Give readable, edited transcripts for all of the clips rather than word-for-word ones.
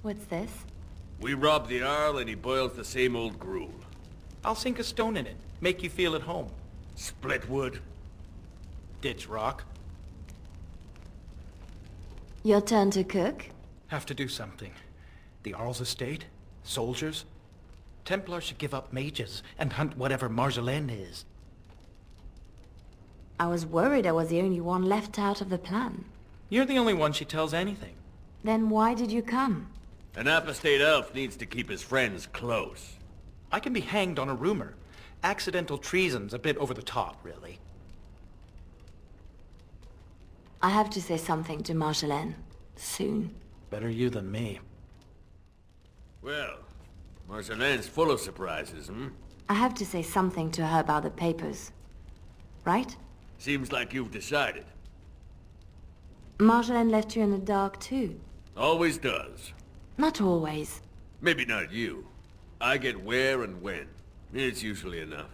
What's this? We rob the Arl and he boils the same old gruel. I'll sink a stone in it. Make you feel at home. Split wood. Ditch rock. Your turn to cook? Have to do something. The Arl's estate? Soldiers? Templars should give up mages and hunt whatever Marjolaine is. I was worried I was the only one left out of the plan. You're the only one she tells anything. Then why did you come? An apostate elf needs to keep his friends close. I can be hanged on a rumor. Accidental treason's a bit over the top, really. I have to say something to Marjolaine. Soon. Better you than me. Well, Marjolaine's full of surprises, I have to say something to her about the papers. Right? Seems like you've decided. Marjolaine left you in the dark too. Always does. Not always. Maybe not you. I get where and when. It's usually enough.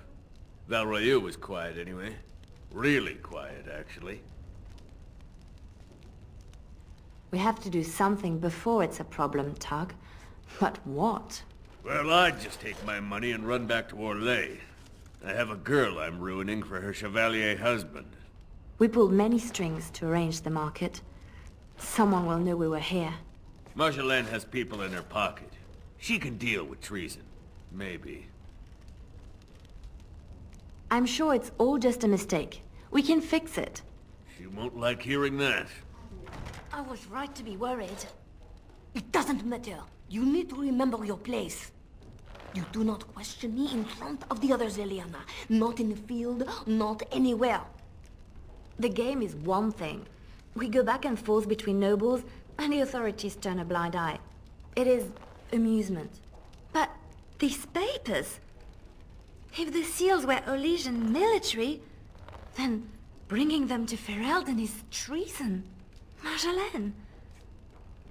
Valroyu was quiet anyway. Really quiet, actually. We have to do something before it's a problem, Tug. But what? Well, I'd just take my money and run back to Orlais. I have a girl I'm ruining for her Chevalier husband. We pulled many strings to arrange the market. Someone will know we were here. Marjolaine has people in her pocket. She can deal with treason. Maybe. I'm sure it's all just a mistake. We can fix it. She won't like hearing that. I was right to be worried. It doesn't matter. You need to remember your place. You do not question me in front of the others, Leliana. Not in the field, not anywhere. The game is one thing. We go back and forth between nobles, and the authorities turn a blind eye. It is amusement. But these papers... If the seals were Orlesian military, then bringing them to Ferelden is treason. Marjolaine,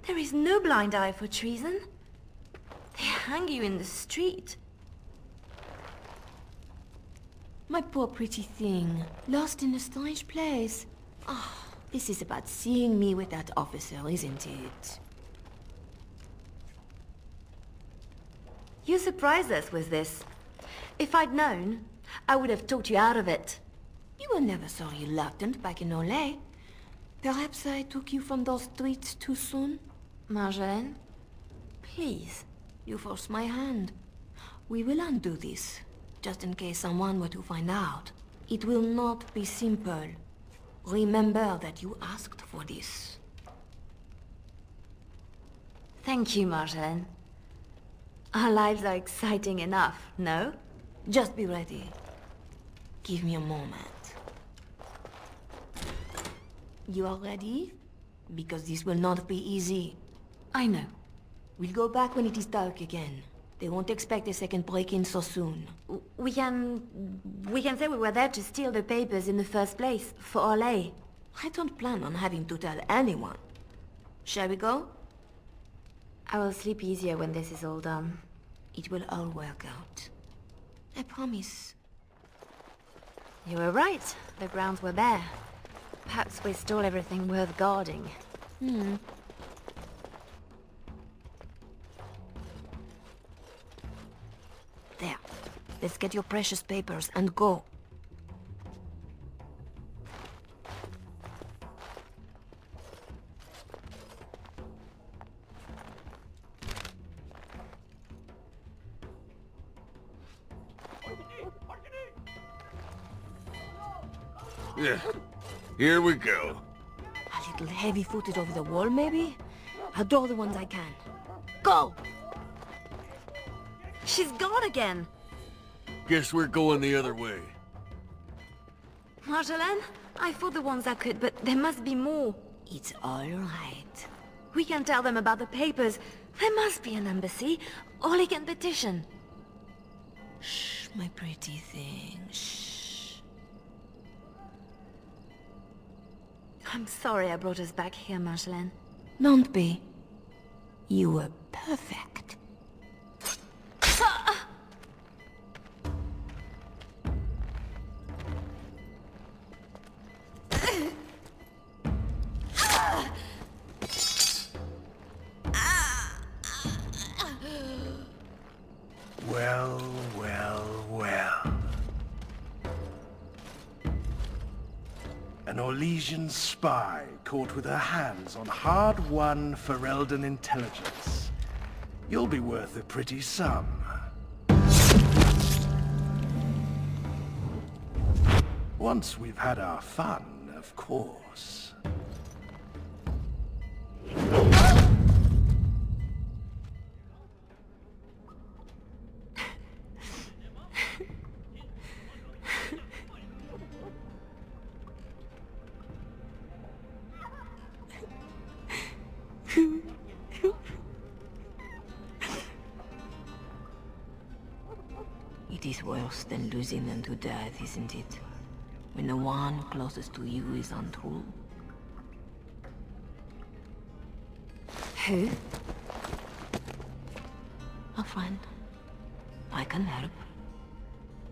there is no blind eye for treason. They hang you in the street. My poor pretty thing, lost in a strange place. Ah, this is about seeing me with that officer, isn't it? You surprised us with this. If I'd known, I would have talked you out of it. You were never so reluctant back in Orlais. Perhaps I took you from those streets too soon? Marjolaine? Please, you forced my hand. We will undo this, just in case someone were to find out. It will not be simple. Remember that you asked for this. Thank you, Marjolaine. Our lives are exciting enough, no? Just be ready. Give me a moment. You are ready? Because this will not be easy. I know. We'll go back when it is dark again. They won't expect a second break-in so soon. We can say we were there to steal the papers in the first place, for Orlais. I don't plan on having to tell anyone. Shall we go? I will sleep easier when this is all done. It will all work out. I promise. You were right. The grounds were bare. Perhaps we stole everything worth guarding. There. Let's get your precious papers and go. Yeah. Here we go. A little heavy-footed over the wall, maybe? I'll draw the ones I can. Go! She's gone again! Guess we're going the other way. Marjolaine, I fought the ones I could, but there must be more. It's all right. We can tell them about the papers. There must be an embassy. Or they can petition. Shh, my pretty thing. Shh. I'm sorry I brought us back here, Marjolaine. Don't be. You were perfect. An Orlesian spy caught with her hands on hard-won Ferelden intelligence. You'll be worth a pretty sum. Once we've had our fun, of course. It is worse than losing them to death, isn't it? When the one closest to you is untrue. Who? A friend. I can help.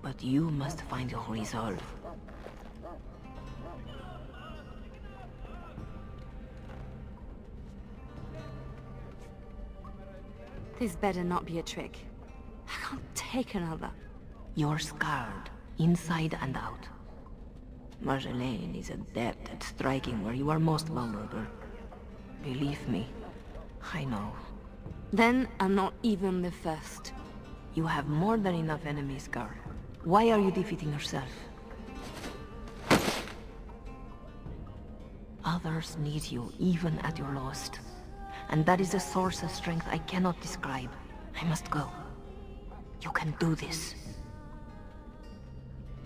But you must find your resolve. This better not be a trick. I can't take another. You're scarred, inside and out. Marjolaine is adept at striking where you are most vulnerable. Believe me, I know. Then I'm not even the first. You have more than enough enemies, girl. Why are you defeating yourself? Others need you even at your lowest. And that is a source of strength I cannot describe. I must go. You can do this.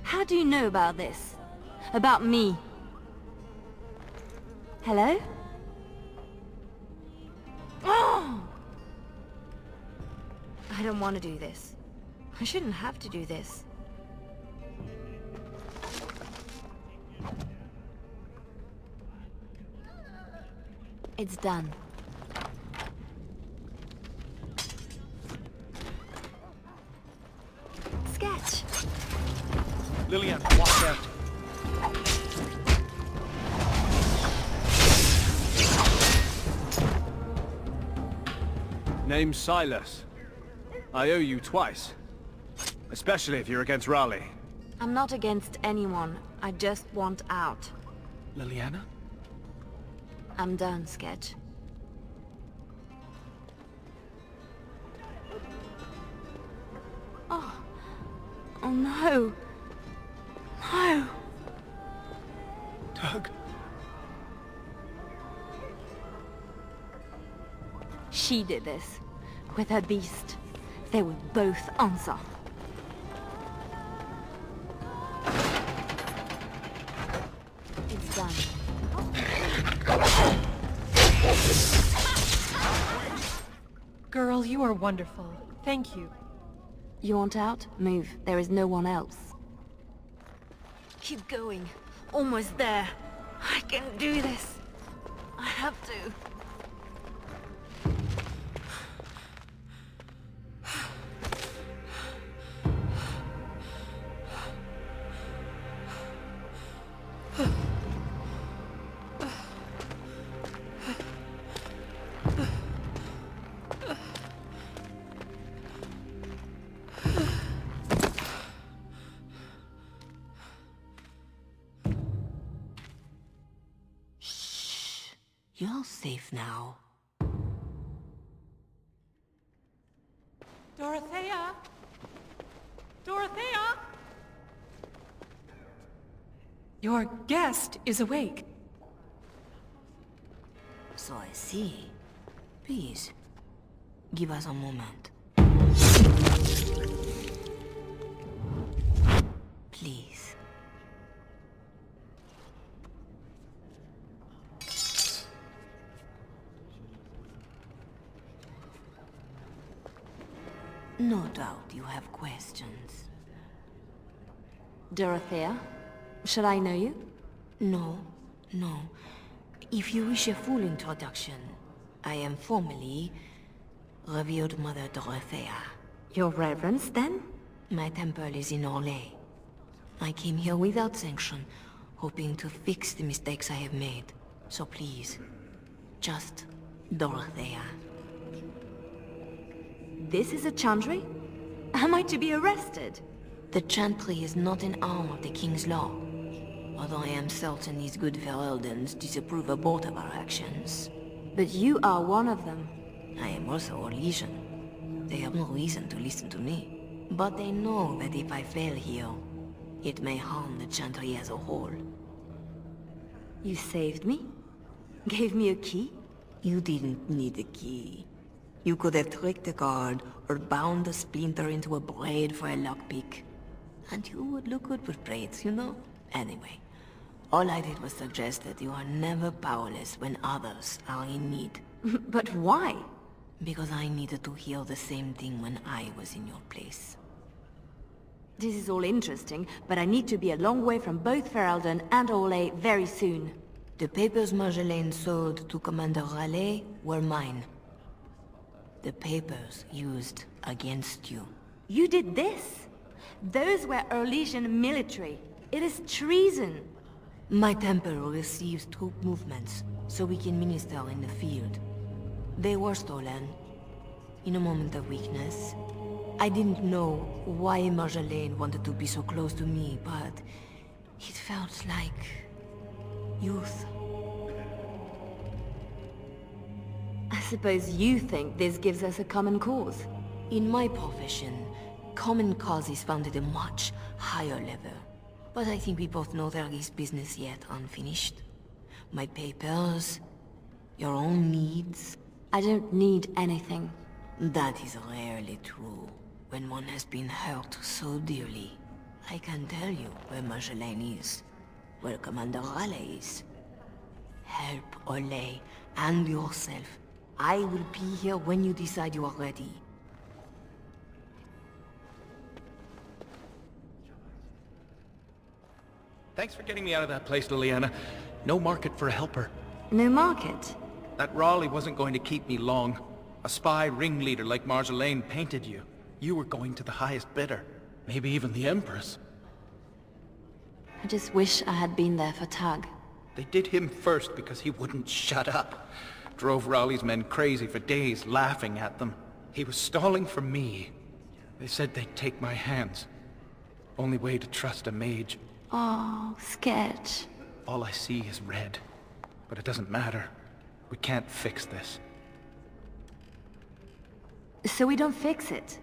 How do you know about this? About me? Hello? Oh! I don't want to do this. I shouldn't have to do this. It's done. Sketch! Leliana, watch out. Name's Silas. I owe you twice. Especially if you're against Raleigh. I'm not against anyone. I just want out. Leliana? I'm done, Sketch. Oh. Oh no. No. Doug? She did this. With her beast. They will both answer. It's done. Girl, you are wonderful. Thank you. You want out? Move. There is no one else. Keep going. Almost there. I can do this. I have to. You're safe now. Dorothea? Dorothea? Your guest is awake. So I see. Please, give us a moment. Please. No doubt you have questions. Dorothea? Should I know you? No, no. If you wish a full introduction, I am formally Revered Mother Dorothea. Your Reverence, then? My temple is in Orlais. I came here without sanction, hoping to fix the mistakes I have made. So please, just Dorothea. This is a chantry? Am I to be arrested? The chantry is not an arm of the King's law. although I am certain these good Fereldans disapprove of both of our actions. But you are one of them. I am also a legion. They have no reason to listen to me. But they know that if I fail here, it may harm the Chantry as a whole. You saved me? Gave me a key? You didn't need a key. You could have tricked the guard, or bound the splinter into a braid for a lockpick. And you would look good with braids, you know? Anyway, all I did was suggest that you are never powerless when others are in need. But why? Because I needed to hear the same thing when I was in your place. This is all interesting, but I need to be a long way from both Ferelden and Orlais very soon. The papers Marjolaine sold to Commander Raleigh were mine. The papers used against you. You did this? Those were Orlesian military. It is treason. My temple receives troop movements, so we can minister in the field. They were stolen. In a moment of weakness. I didn't know why Marjolaine wanted to be so close to me, but it felt like youth. I suppose you think this gives us a common cause. In my profession, common cause is found at a much higher level. But I think we both know there is business yet unfinished. My papers, your own needs. I don't need anything. That is rarely true. When one has been hurt so dearly, I can tell you where Marjolaine is, where Commander Raleigh is. Help Orlais and yourself. I will be here when you decide you are ready. Thanks for getting me out of that place, Leliana. No market for a helper. No market? That Raleigh wasn't going to keep me long. A spy ringleader like Marjolaine painted you. You were going to the highest bidder. Maybe even the Empress. I just wish I had been there for Tug. They did him first because he wouldn't shut up. Drove Raleigh's men crazy for days, laughing at them. He was stalling for me. They said they'd take my hands. Only way to trust a mage. Oh, sketch. All I see is red. But it doesn't matter. We can't fix this. So we don't fix it,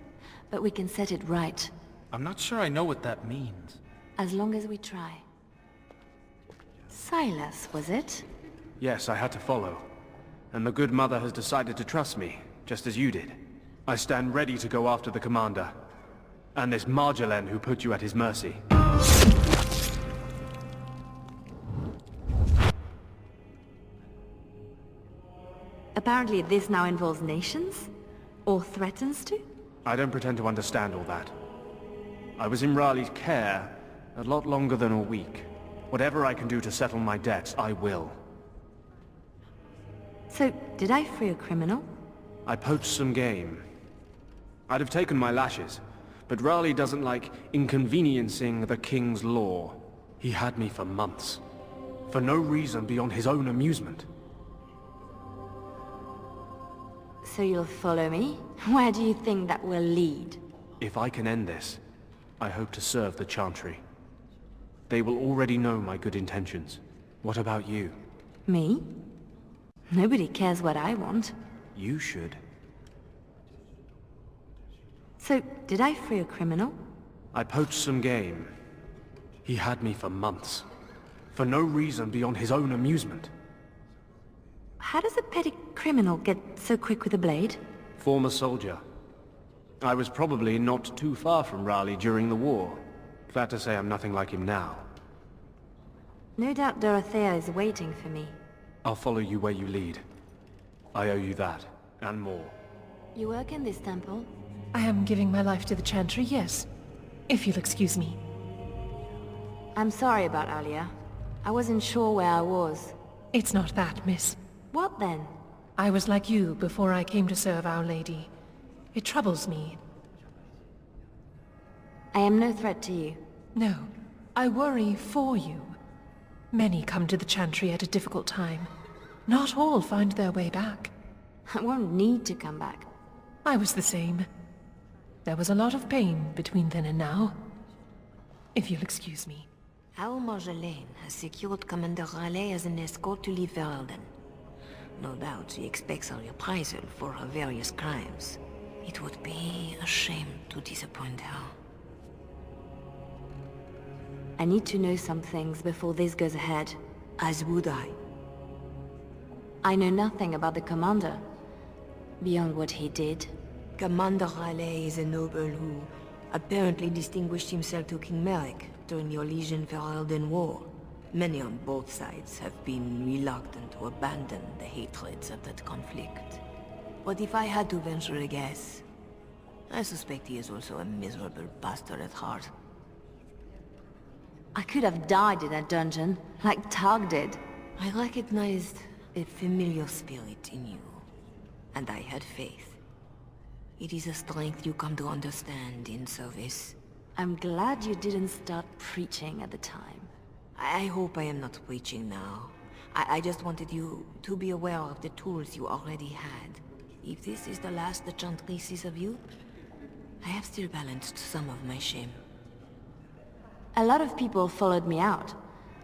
but we can set it right. I'm not sure I know what that means. As long as we try. Silas, was it? Yes, I had to follow. And the good mother has decided to trust me, just as you did. I stand ready to go after the commander. And this Marjolaine who put you at his mercy. Apparently this now involves nations? Or threatens to? I don't pretend to understand all that. I was in Raleigh's care a lot longer than a week. Whatever I can do to settle my debts, I will. So, did I free a criminal? I poached some game. I'd have taken my lashes, but Raleigh doesn't like inconveniencing the king's law. He had me for months. For no reason beyond his own amusement. So you'll follow me? Where do you think that will lead? If I can end this, I hope to serve the Chantry. They will already know my good intentions. What about you? Me? Nobody cares what I want. You should. So, did I free a criminal? I poached some game. He had me for months. For no reason beyond his own amusement. How does a petty criminal get so quick with a blade? Former soldier. I was probably not too far from Raleigh during the war. Glad to say I'm nothing like him now. No doubt Dorothea is waiting for me. I'll follow you where you lead. I owe you that, and more. You work in this temple? I am giving my life to the Chantry, yes. If you'll excuse me. I'm sorry about Alia. I wasn't sure where I was. It's not that, miss. What then? I was like you before I came to serve Our Lady. It troubles me. I am no threat to you. No, I worry for you. Many come to the Chantry at a difficult time. Not all find their way back. I won't need to come back. I was the same. There was a lot of pain between then and now. If you'll excuse me. Our Marjolaine has secured Commander Raleigh as an escort to leave Ferelden. No doubt she expects a reprisal for her various crimes. It would be a shame to disappoint her. I need to know some things before this goes ahead. As would I. I know nothing about the Commander, beyond what he did. Commander Raleigh is a noble who apparently distinguished himself to King Merrick during your Legion-Ferelden War. Many on both sides have been reluctant to abandon the hatreds of that conflict. But if I had to venture a guess, I suspect he is also a miserable bastard at heart. I could have died in a dungeon, like Targ did. I recognized a familiar spirit in you, and I had faith. It is a strength you come to understand in service. I'm glad you didn't start preaching at the time. I hope I am not preaching now. I just wanted you to be aware of the tools you already had. If this is the last the Chantry sees of you, I have still balanced some of my shame. A lot of people followed me out.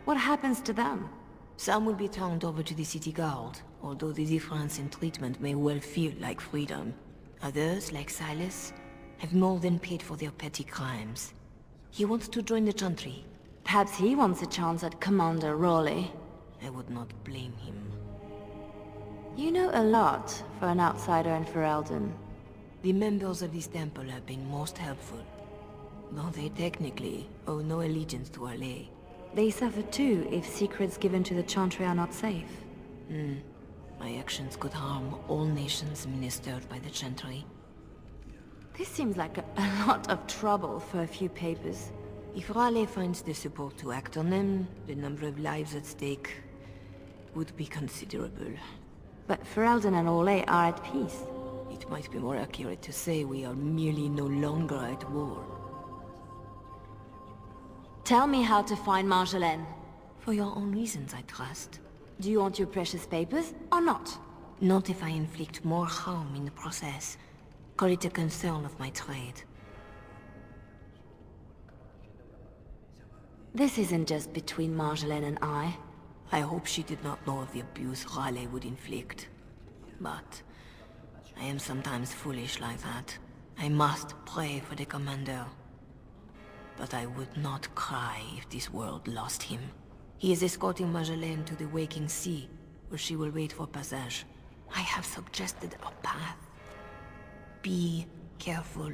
What happens to them? Some will be turned over to the city guard, although the difference in treatment may well feel like freedom. Others, like Silas, have more than paid for their petty crimes. He wants to join the Chantry. Perhaps he wants a chance at Commander Raleigh. I would not blame him. You know a lot for an outsider in Ferelden. The members of this temple have been most helpful, though they technically owe no allegiance to Raleigh. They suffer too if secrets given to the Chantry are not safe. My actions could harm all nations ministered by the Chantry. This seems like a lot of trouble for a few papers. If Raleigh finds the support to act on them, the number of lives at stake would be considerable. But Ferelden and Orlais are at peace. It might be more accurate to say we are merely no longer at war. Tell me how to find Marjolaine. For your own reasons, I trust. Do you want your precious papers, or not? Not if I inflict more harm in the process. Call it a concern of my trade. This isn't just between Marjolaine and I. I hope she did not know of the abuse Raleigh would inflict. But I am sometimes foolish like that. I must pray for the Commander. But I would not cry if this world lost him. He is escorting Marjolaine to the Waking Sea, where she will wait for passage. I have suggested a path. Be careful.